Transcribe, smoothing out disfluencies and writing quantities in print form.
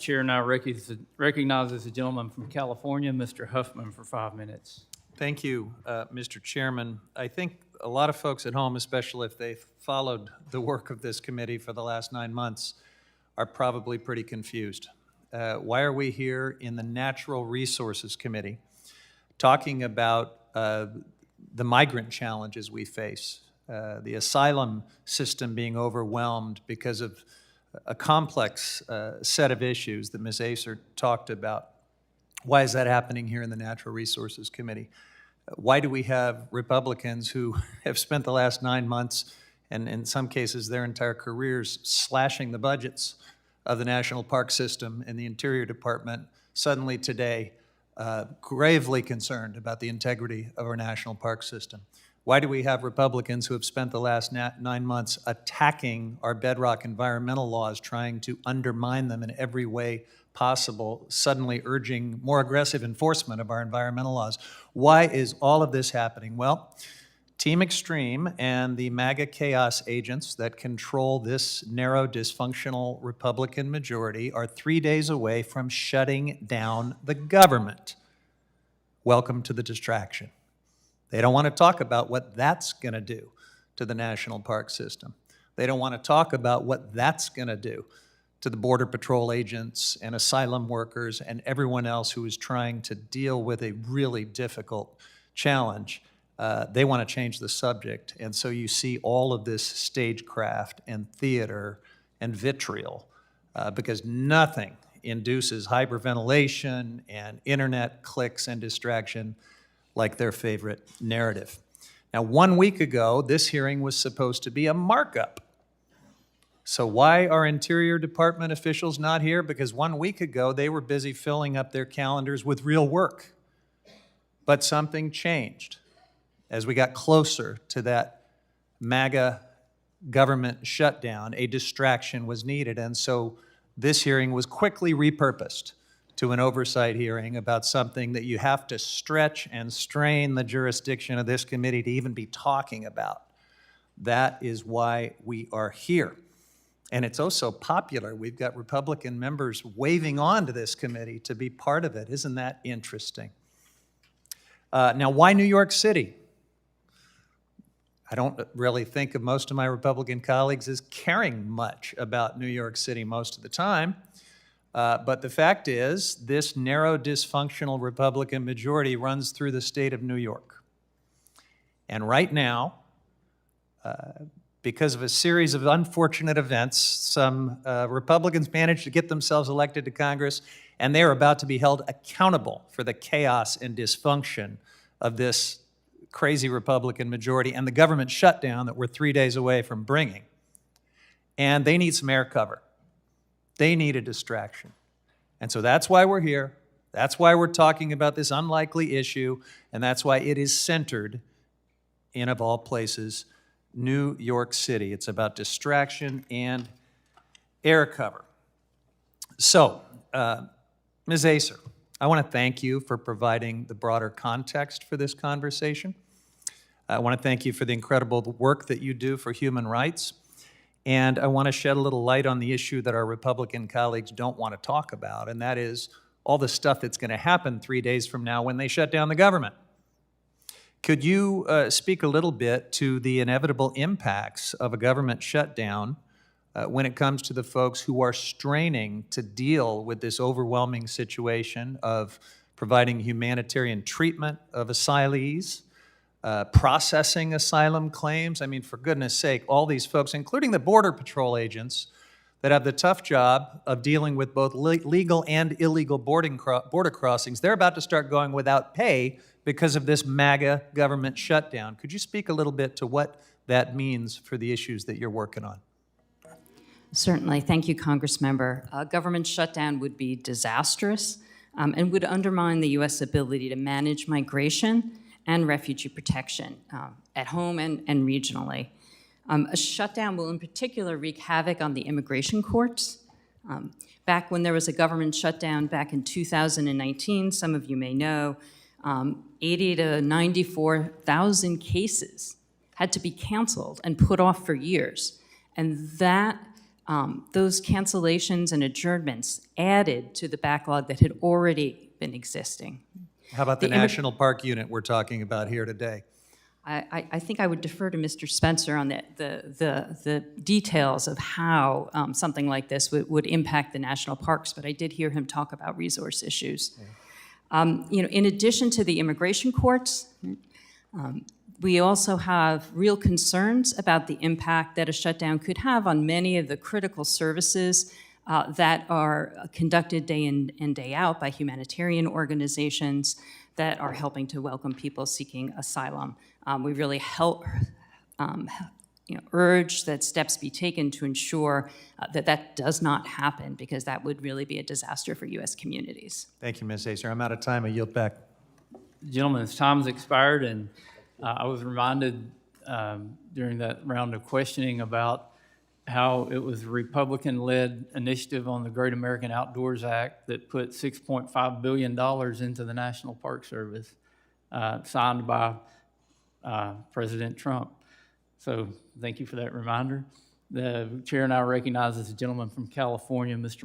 chair now recognizes the gentleman from California, Mr. Huffman, for 5 minutes. Thank you, Mr. Chairman. I think a lot of folks at home, especially if they've followed the work of this committee for the last 9 months, are probably pretty confused. Why are we here in the Natural Resources Committee talking about the migrant challenges we face, the asylum system being overwhelmed because of a complex set of issues that Ms. Acer talked about? Why is that happening here in the Natural Resources Committee? Why do we have Republicans who have spent the last 9 months, and in some cases their entire careers, slashing the budgets of the National Park System and the Interior Department, suddenly today gravely concerned about the integrity of our National Park System? Why do we have Republicans who have spent the last 9 months attacking our bedrock environmental laws, trying to undermine them in every way possible, suddenly urging more aggressive enforcement of our environmental laws? Why is all of this happening? Well, Team Extreme and the MAGA chaos agents that control this narrow, dysfunctional Republican majority are 3 days away from shutting down the government. Welcome to the distraction. They don't want to talk about what that's going to do to the National Park System. They don't want to talk about what that's going to do to the Border Patrol agents and asylum workers and everyone else who is trying to deal with a really difficult challenge. They want to change the subject. And so you see all of this stagecraft and theater and vitriol because nothing induces hyperventilation and internet clicks and distraction like their favorite narrative. Now, 1 week ago, this hearing was supposed to be a markup. So why are Interior Department officials not here? Because 1 week ago, they were busy filling up their calendars with real work. But something changed as we got closer to that MAGA government shutdown. A distraction was needed, and so this hearing was quickly repurposed to an oversight hearing about something that you have to stretch and strain the jurisdiction of this committee to even be talking about. That is why we are here. And it's also popular. We've got Republican members waving on to this committee to be part of it. Isn't that interesting? Now, why New York City? I don't really think of most of my Republican colleagues as caring much about New York City most of the time. But the fact is, this narrow, dysfunctional Republican majority runs through the state of New York. And right now, because of a series of unfortunate events, some Republicans managed to get themselves elected to Congress, and they are about to be held accountable for the chaos and dysfunction of this crazy Republican majority and the government shutdown that we're 3 days away from bringing. And they need some air cover. They need a distraction. And so that's why we're here. That's why we're talking about this unlikely issue, and that's why it is centered in, of all places, New York City. It's about distraction and air cover. So, Ms. Acer, I want to thank you for providing the broader context for this conversation. I want to thank you for the incredible work that you do for human rights. And I want to shed a little light on the issue that our Republican colleagues don't want to talk about, and that is all the stuff that's going to happen 3 days from now when they shut down the government. Could you speak a little bit to the inevitable impacts of a government shutdown when it comes to the folks who are straining to deal with this overwhelming situation of providing humanitarian treatment of asylees, processing asylum claims? I mean, for goodness sake, all these folks, including the Border Patrol agents that have the tough job of dealing with both legal and illegal border crossings, they're about to start going without pay because of this MAGA government shutdown. Could you speak a little bit to what that means for the issues that you're working on? Certainly. Thank you, Congressmember. A government shutdown would be disastrous and would undermine the U.S. ability to manage migration and refugee protection at home and regionally. A shutdown will in particular wreak havoc on the immigration courts. Back when there was a government shutdown back in 2019, some of you may know, 80 to 94,000 cases had to be canceled and put off for years. And that those cancellations and adjournments added to the backlog that had already been existing. How about the National Park Unit we're talking about here today? I think I would defer to Mr. Spencer on the details of how something like this would impact the national parks, but I did hear him talk about resource issues. In addition to the immigration courts, we also have real concerns about the impact that a shutdown could have on many of the critical services that are conducted day in and day out by humanitarian organizations that are helping to welcome people seeking asylum. We really urge that steps be taken to ensure that that does not happen, because that would really be a disaster for U.S. communities. Thank you, Ms. Acer. I'm out of time. I yield back. Gentlemen's time's expired, and I was reminded during that round of questioning about how it was a Republican-led initiative on the Great American Outdoors Act that put $6.5 billion into the National Park Service, signed by President Trump. So thank you for that reminder. The chair now recognizes the gentleman from California, Mr.